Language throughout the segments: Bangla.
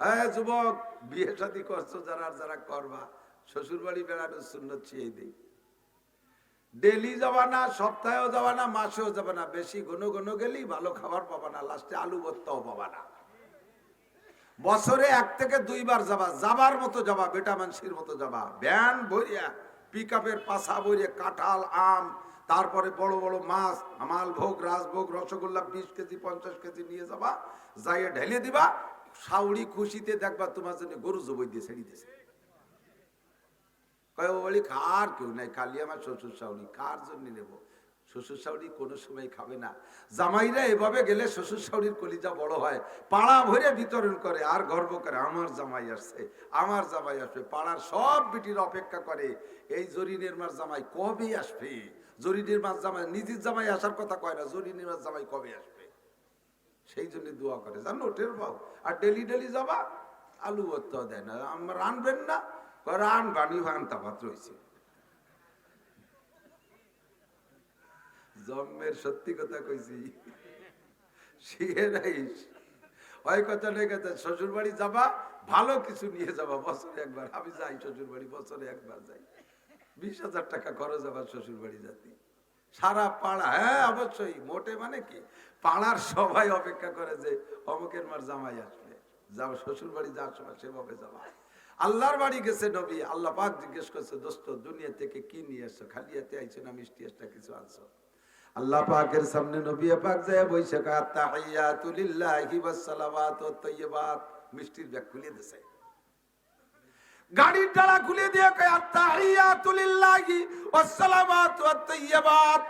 হ্যাঁ যুবক, বিয়ে শাদী করছো যারা যারা করবা, শ্বশুর বাড়ি বেড়ানোর সুন্নত ছিঁড়ে দিই। ডেলি যাবা না, সপ্তাহেও যাবা না, মাসেও যাবা না। বেশি ঘন ঘন গেলেই ভালো খাবার পাবা না, লাস্টে আলু ভর্তাও পাবা না। বছরে 1 থেকে 2 বার যাবা, যাবার মতো যাবা, বেটা মানুষের মতো যাবা। ভ্যান ভরিয়া, পিক আপের পাশা ভরিয়া কাঁঠাল, আম, তারপরে বড় বড় মাছ, আমাল ভোগ, রাজভোগ, রসগোল্লা 20 কেজি 50 কেজি নিয়ে যাবা, যাইয়ে ঢেলে দিবা। শাউরি খুশিতে দেখবা তোমার জন্য গরু জবই দিয়ে ছেড়ে দিয়েছে। কয় ও বলি কার কেউ নাই, খালি আমার শ্বশুর শাউরি, কার জন্য নেব? শ্বশুর শাউরি কোনো সময় খাবে না। জামাইরা এভাবে গেলে শ্বশুর শাউরির কলিজা বড় হয়, পাড়া ভরে বিতরণ করে আর গর্ব করে, আমার জামাই আসছে, আমার জামাই আসবে। পাড়ার সব বিটির অপেক্ষা করে এই জরিনের মার জামাই কবে আসবে। জরিনের মার জামাই নিজের জামাই আসার কথা কয় না, জরিনের মার জামাই কবে আসবে, সেই জন্য দোয়া করে, জানো টের পাও। আর ডেলি ডেলি যাবা, আলু ভর্তা দেয় না। আমার রানবেন না, রান বানি ভান্তা ভাত রয়েছে। জন্মের সত্যি কথা কইছি, শিখে নাইস ওই কথা নেই। কথা শ্বশুর বাড়ি যাবা, ভালো কিছু নিয়ে যাবা, বছরে একবার। আমি যাই শ্বশুর বাড়ি, বছরে একবার যাই। 20,000 টাকা খরচ আবার শ্বশুর বাড়ি যাতে। সারা পাড়া, হ্যাঁ অবশ্যই, মোটে মানে কি, পাড়ার সবাই অপেক্ষা করে যে অমুকের মার জামাই আসবে। যাও শ্বশুর বাড়ি যাওয়ার সময় সেভাবে যাবা। আল্লাহর বাড়ি গেছে নবী, আল্লাহ পাক জিজ্ঞেস করছে, দোস্ত দুনিয়া থেকে কি নিয়ে আসছো? খালি হাতে আইছো না মিষ্টি একটা কিছু আনছো? আল্লাহ পাকের সামনে নবী পাক যায় বইসা, তাহিয়াতু লিল্লাহি ওয়াস সালাওয়াতু ওয়াত তাইয়্যিবাত, মিষ্টির ব্যাগ খুলে দিয়েছে, গাড়ির ডালা খুলে দিয়ে কয় তাহিয়াতু লিল্লাহি ওয়াস সালাওয়াতু ওয়াত তাইয়্যিবাত।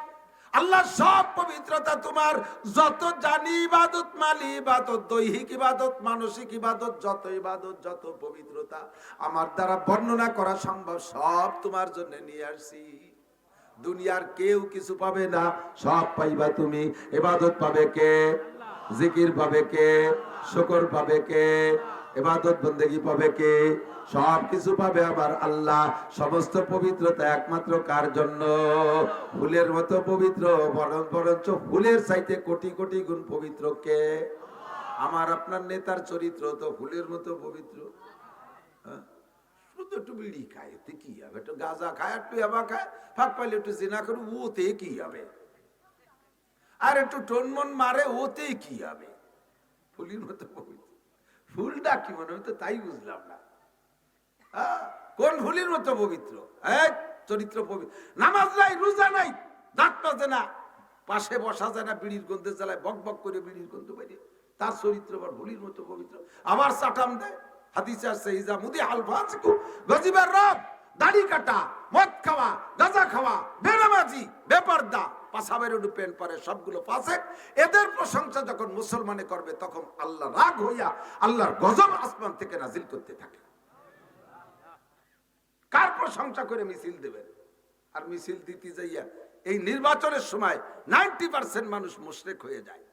আল্লাহ সব পবিত্রতা তোমার, যত জানি ইবাদত, মালি ইবাদত, দৈহিক ইবাদত, মানসিক ইবাদত, যত ইবাদত, যত পবিত্রতা আমার দ্বারা বর্ণনা করা সম্ভব, সব তোমার জন্য নিয়ে আসছি। দুনিয়ার কেউ কিছু পাবে না, সব পাইবা তুমি। ইবাদত পাবে কে? জিকির পাবে কে? শুকর পাবে কে? ইবাদত বন্দেগী পাবে কে? সব কিছু পাবে আমার আল্লাহ। সমস্ত পবিত্রতা একমাত্র কার জন্য? ফুলের মতো পবিত্র, বরঞ্চ ফুলের চাইতে কোটি কোটি গুণ পবিত্র কে? আমার আপনার নেতার চরিত্র তো ফুলের মতো পবিত্র। শুধু একটু বিড়ি খায়, এতে কি হবে? একটু গাঁজা খায়, একটু ইয়াবা খায়, ফাঁক পাইলে একটু জিনা করে, ওতে কি হবে? আর একটু টনমন মারে, ওতে কি হবে? ফুলের মতো পবিত্র। ফুলটা কি মনে হতো তাই বুঝলাম না। কোন ফুলের মতো পবিত্র? চরিত্র পবিত্র। নামাজ নাই, রোজা নাই, দাঁত মাজে না, পাশে বসা যায় না, বিড়ির গন্ধে জ্বালায়, বক বক করে বিড়ির গন্ধ বাইরে, তার চরিত্র আবার ফুলের মতো পবিত্র। আবার চাটাম দেয়, হাদিসে আছে, ইজা মুদি আলফাসিকু গজিবার রব, দাড়ি কাটা, মদ খাওয়া, গাঁজা খাওয়া, বেনামাজি, বেপরদা, পাশাবের একটু প্যান্ট পরে, সবগুলো ফাসেক। এদের প্রশংসা যখন মুসলমানে করবে, তখন আল্লাহ রাগ হইয়া আল্লাহর গজব আসমান থেকে নাজিল করতে থাকে। কার প্রশংসা করে মিছিল দেবেন? আর মিছিল দিতে যাইয়া এই নির্বাচনের সময় 90% মানুষ মুশরিক হয়ে যায়।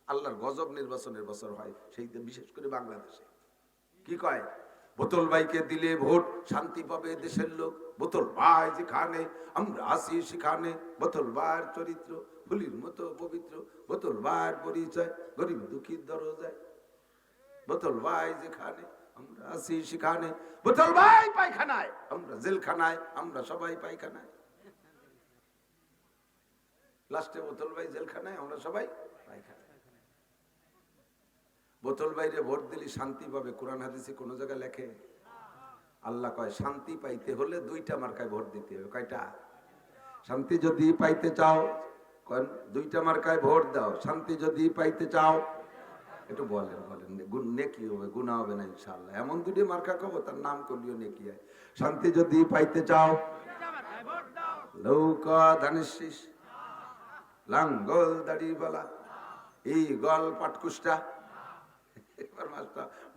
আল্লাহর গজব নির্বাচনের বছর হয় সেই, বিশেষ করে বাংলাদেশে। কি কয়? বোতল ভাইকে দিলে ভোট, শান্তি পাবে দেশের লোক। বোতল ভাই যেখানে, আমরা আসি সেখানে। বোতল ভাইয়ের চরিত্র ফুলির মতো পবিত্র, বোতল ভাইয়ের পরিচয় গরিব দুঃখীর দরজায়। বোতল ভাই যেখানে, আমরা আসি সেখানে। বোতল ভাই পায়খানায়, আমরা জেলখানায়, আমরা সবাই পায়খানায়। লাস্টে বোতল ভাই জেলখানায়, আমরা সবাই পায়খানায়। বোতল বাইরে ভোট দিলি শান্তি পাবে, কোরআন হাদিসে কোন জায়গায় লেখে? আল্লাহ কয় শান্তি পাইতে হলে 2টা মার্কায় ভোট দিতে হবে। কয়টা? শান্তি যদি পাইতে চাও, 2টা মার্কায় ভোট দাও। শান্তি যদি পাইতে চাও, একটু বলেন বলেন, নেকি হবে, গুনাহ হবে না ইনশাআল্লাহ। এমন 2টি মার্কা কব, তার নাম করলিও নেকি হয়। শান্তি যদি পাইতে চাও, নৌকা ধানের শীষ, লাঙ্গল দাড়িওয়ালা, এই গল পাটকুষ্টা। এবার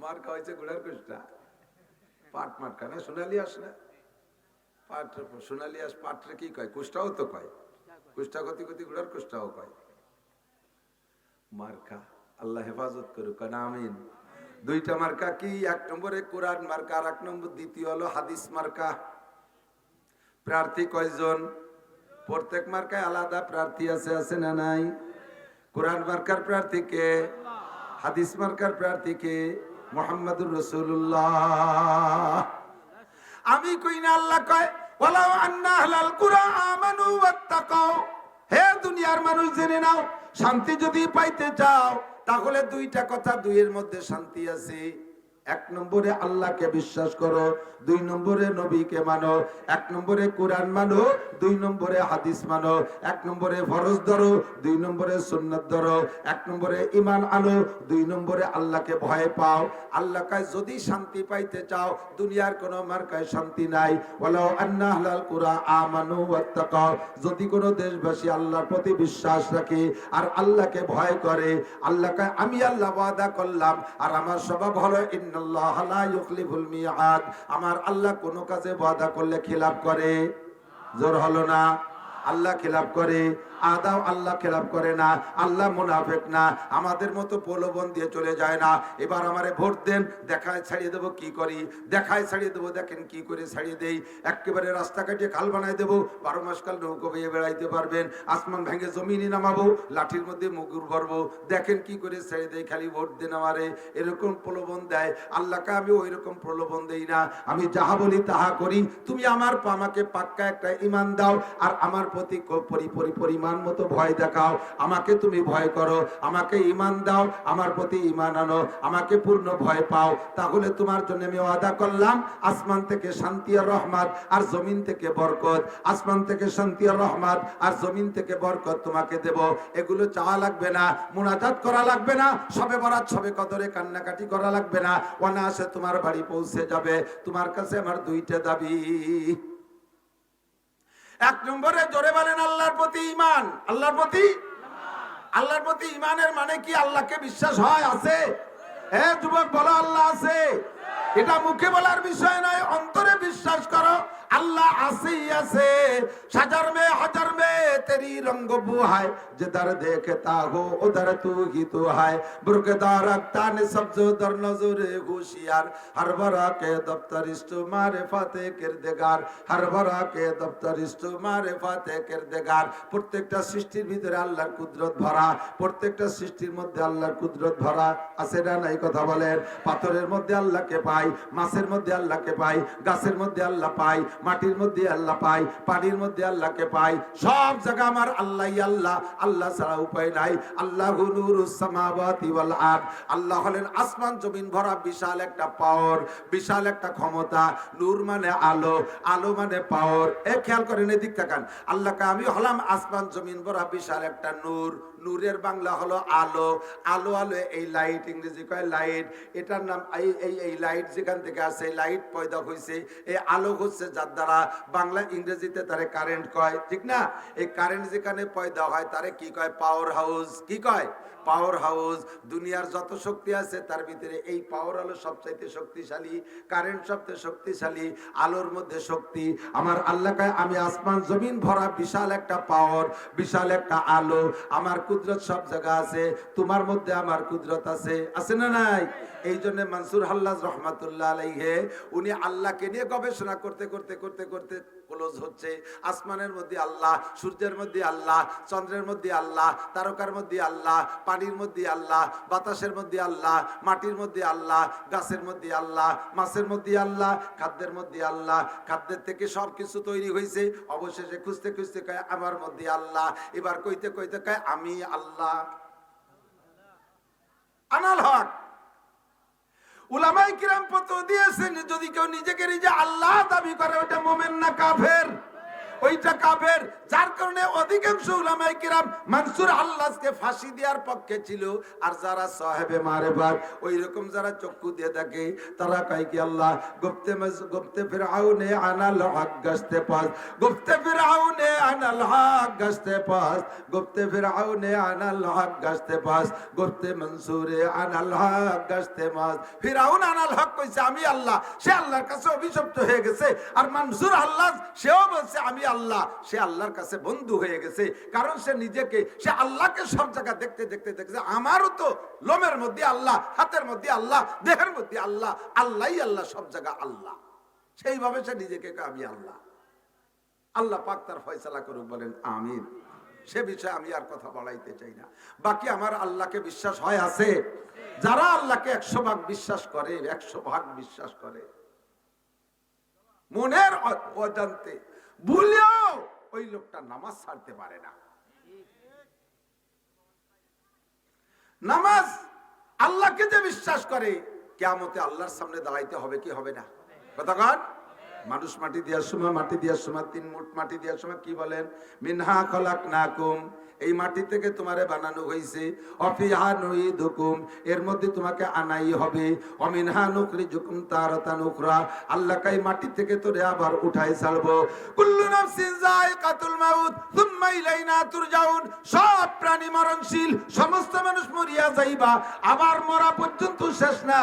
মার্কা হয়েছে ঘোড়ার কুষ্টা, পাট মার্কা না, সোনালি আস না, পাট সোনালি আস। পাটরে কি কয়? কুষ্টাও তো কয়, কুষ্টা গতি গতি ঘোড়ার কুষ্টাও কয়। মার্কা আল্লাহ হেফাজত করুক, আমিন। 2টা মার্কা কি? 1 নম্বরে কোরআন মার্কা, আর 1 নম্বর দ্বিতীয় হলো হাদিস মার্কা। প্রার্থী কয়জন? প্রত্যেক মার্কায় আলাদা প্রার্থী আছে, আছে না নাই? কোরআন মার্কার প্রার্থী কে? হাদিস মার্কার প্রার্থী কে? মুহাম্মাদুর রাসূলুল্লাহ। আমি কই না, আল্লাহ কয় ওয়ালাউ আন্না আহলাল কুরা আমানু ওয়াত্তাকাও। হে দুনিয়ার মানুষ জেনে নাও, শান্তি যদি পাইতে চাও তাহলে দুইটা কথা, দুইয়ের মধ্যে শান্তি আছে। এক নম্বরে আল্লাহকে বিশ্বাস করো, দুই নম্বরে নবীকে মানো। এক নম্বরে কোরআন মানো, দুই নম্বরে হাদিস মানো। এক নম্বরে ফরজ ধরো, দুই নম্বরে সুন্নাত ধরো। এক নম্বরে ঈমান আনো, দুই নম্বরে আল্লাহকে ভয় পাও। আল্লাহ কয় যদি শান্তি পাইতে চাও, দুনিয়ার কোন মার্কায় শান্তি নাই। ওয়ালাউ আন্না আহলাল কুরা আমানু ওয়াত্তাকাও, যদি কোন দেশবাসী আল্লাহর প্রতি বিশ্বাস রাখে আর আল্লাহকে ভয় করে, আল্লাহ কয় আমি আল্লাহ ওয়াদা করলাম আর আমার স্বভাব হলো ইন্নাল্লাহ লা ইউখলিফুল মিআদ। আমার আল্লাহ কোন কাজে ওয়াদা করলে খিলাফ করে? জোর হলো না? আল্লাহ খিলাফ করে? আদাও আল্লাহ খেলাপ করে না। আল্লাহ মুনাফিক না, আমাদের মতো প্রলোভন দিয়ে চলে যায় না। এবার আমারে ভোট দেন, দেখায় ছাড়িয়ে দেবো কি করি, দেখায় ছাড়িয়ে দেবো, দেখেন কি করে ছাড়িয়ে দেই। একেবারে রাস্তা কাটিয়ে খাল বানাই দেবো, 12 মাস কাল নৌকো বেয়ে বেড়াইতে পারবেন। আসমান ভেঙে জমিনে নামাবো, লাঠির মধ্যে মুগুর ভরবো, দেখেন কি করে ছাড়িয়ে দেই, খালি ভোট দেন আমারে। এরকম প্রলোভন দেয়। আল্লাহকে আমি ওই রকম প্রলোভন দেই না, আমি যাহা বলি তাহা করি। তুমি আমাকে পাক্কা একটা ঈমান দাও আর আমার প্রতি পরিমাণ মতো ভয় দেখাও। আমাকে তুমি ভয় করো, আমাকে ঈমান দাও, আমার প্রতি ঈমান আনো, আমাকে পূর্ণ ভয় পাও। তাহলে তোমার জন্য আমি ওয়াদা করলাম, আসমান থেকে শান্তি আর রহমত আর জমিন থেকে বরকত। আসমান থেকে শান্তি আর রহমত আর জমিন থেকে বরকত তোমাকে দেব। এগুলো চাওয়া লাগবে না, মুনাজাত করা লাগবে না, সবে বরাত সবে কদরে কান্নাকাটি করা লাগবে না। অনায়াসে তোমার বাড়ি পৌঁছে যাবে। তোমার কাছে আমার দুইটা দাবি। এক নম্বরে জোরে বলেন আল্লাহর প্রতি ঈমান। আল্লাহর প্রতি ঈমানের মানে কি? আল্লাহকে বিশ্বাস হয়, আছে? হ্যাঁ যুবক বলো আল্লাহ আছে। এটা মুখে বলার বিষয় নয়, অন্তরে বিশ্বাস করো আল্লাহ আছেই আছে। হাজার মে তেরি রঙ্গ বুহায়, जिधर देखता हो उधर तू ही तो है। बुर्गदार अक्तान सब्जो दर नजरे होशियार, हर भरा के दफ्तर इष्टो मारे फाते किरदेगार, हर भरा के दफ्तर इष्टो मारे फाते किरदेगार। প্রত্যেকটা সৃষ্টির ভিতরে আল্লাহর কুদরত ভরা, প্রত্যেকটা সৃষ্টির মধ্যে আল্লাহর কুদরত ভরা আছে না নাই? কথা বলেন। পাথরের মধ্যে আল্লাহকে পাই, মাছের মধ্যে আল্লাহকে পাই, গাছের মধ্যে আল্লাহ পাই, মাটির মধ্যে আল্লাহ পাই, পানির মধ্যে আল্লাহকে পাই। সব জায়গা আমার আল্লাহই আল্লাহ, আল্লাহ ছাড়া উপায় নাই। আল্লাহু নূরুস সামাওয়াতি ওয়াল আরদ। আল্লাহ হলেন আসমান জমিন ভরা বিশাল একটা পাওয়ার, বিশাল একটা ক্ষমতা। নূর মানে আলো, আলো মানে পাওয়ার। খেয়াল করেন, এদিক তাকান। আল্লাহকে আমি হলাম আসমান জমিন ভরা বিশাল একটা নূর। নূরের বাংলা হলো আলো। আলো এই লাইট, ইংরেজি কয় লাইট। এটার নাম এই লাইট যেখান থেকে আসে, লাইট পয়দা হয়েছে, এই আলো হচ্ছে যার দ্বারা বাংলা ইংরেজিতে তারে কারেন্ট কয়, ঠিক না? এই কারেন্ট যেখানে পয়দা হয় তারে কি কয়? Power house. কি কয়? Power house. দুনিয়ার যত শক্তি আছে তার ভিতরে এই পাওয়ার আলো সবচাইতে শক্তিশালী, কারেন্ট সবচেয়ে শক্তিশালী, আলোর মধ্যে শক্তি। আমার আল্লাহ কয় আমি আসমান জমিন ভরা বিশাল একটা পাওয়ার, বিশাল একটা আলো। আমার কুদরত সব জায়গা আছে, তোমার মধ্যে আমার কুদরত আছে, আছে না নাই? এই জন্য মনসুর হাল্লাজ রহমাতুল্লাহ আলাইহি উনি আল্লাহকে নিয়ে গবেষণা করতে করতে করতে করতে ক্লোজ হচ্ছে। আসমানের মধ্যে আল্লাহ, সূর্যের মধ্যে আল্লাহ, চন্দ্রের মধ্যে আল্লাহ, তারকার মধ্যে আল্লাহ, পানির মধ্যে আল্লাহ, বাতাসের মধ্যে আল্লাহ, মাটির মধ্যে আল্লাহ, গাছের মধ্যে আল্লাহ, মাছের মধ্যে আল্লাহ, খাদ্যের মধ্যে আল্লাহ। খাদ্যের থেকে সব কিছু তৈরি হয়েছে। অবশেষে খুঁজতে খুঁজতে কয় আমার মধ্যে আল্লাহ। এবার কইতে কইতে কয় আমি আল্লাহ। আনাল হক। উলামায়ে কিরাম ফতোয়া দিয়েছেন, যদি কেউ নিজেকে নিজে আল্লাহ দাবি করে ওটা মুমিন না কাফের? ওইটা কাফের। যার কারণে অধিকাংশ উলামায়ে কিরাম মনসুর আল্লাহকে ফাঁসি দেওয়ার পক্ষে ছিল। আর যারা সাহেবে মারেফাত, ওই রকম যারা চক্ষু দিয়ে থাকে, তারা কয় কি আল্লাহ গুপ্তে ফিরআউনে আনাল হক গস্তে পাস, গুপ্তে ফিরআউনে আনাল হক গস্তে পাস, গুপ্তে ফিরআউনে আনাল হক গস্তে পাস, গুপ্তে মনসুরে আনাল হক গস্তে মাস। ফিরআউন আনাল হক কইছে আমি আল্লাহ, সে আল্লাহর কাছে অভিশপ্ত হয়ে গেছে। আর মনসুর আল্লাহ সেও বলছে আমি আল্লাহ, সে আল্লাহর কাছে বন্ধু হয়ে গেছে। কারণ সে নিজেকে, সে আল্লাহকে সব জায়গা দেখতে দেখতে দেখছে আমারও তো লোমের মধ্যে আল্লাহ, হাতের মধ্যে আল্লাহ, দেহের মধ্যে আল্লাহ, আল্লাহই আল্লাহ, সব জায়গা আল্লাহ। সেইভাবে সে নিজেকে আমি আল্লাহ। আল্লাহ পাক তার ফয়সালা করুক, বলেন আমিন। সে বিষয়ে আমি আর কথা বলাইতে চাই না। বাকি আমার আল্লাহকে বিশ্বাস হয় আছে? যারা আল্লাহকে 100 ভাগ বিশ্বাস করে, 100 ভাগ বিশ্বাস করে, মনের অজান্তে ভুলেও ওই লোকটা নামাজ ছাড়তে পারে না। নামাজ আল্লাহকে যে বিশ্বাস করে, কিয়ামতে আল্লাহর সামনে দাঁড়াইতে হবে কি হবে না? কথা কন। মানুষ মাটি দেওয়ার সময়, মাটি দেওয়ার সময়, 3 মুঠ মাটি দেওয়ার সময় কি বলেন? মিনহা খলাকনাকুম, এই মাটি থেকে তোমারে বানানো হয়েছে, অফিহা নুইদুকুম, এর মধ্যে তোমাকে আনাই হবে, অমিনহা নুখরিজুকুম তারাতান উখরা, আল্লাহকে এই মাটি থেকে তোরে আবার উঠাই ছাড়বো। কুল্লু নাফসিন যায়কাতুল মাউত সুম্মা ইলাইনা তুরজাউন, সব প্রাণী মরণশীল, সমস্ত মানুষ মরিয়া যাইবা, আবার মরা পর্যন্ত শেষ না,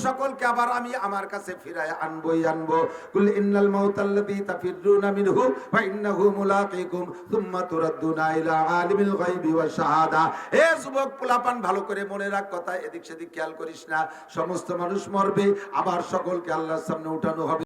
সকলকে আবার আমি আমার কাছে ফিরায় আনবই আনবো। কুল ইন্নাল মাউতাল্লাযী তাফিররুনা মিনহু ওয়া ইন্নাহু মুলাকীকুম সুম্মা তুরাদ্দুনা ইলা আলিমিল গায়বি ওয়াশ শাহাদা। এ যুবক পোলাপান, ভালো করে মনে রাখ কথা, এদিক সেদিক খেয়াল করিস না। সমস্ত মানুষ মরবে, আবার সকলকে আল্লাহর সামনে উঠানো হবে।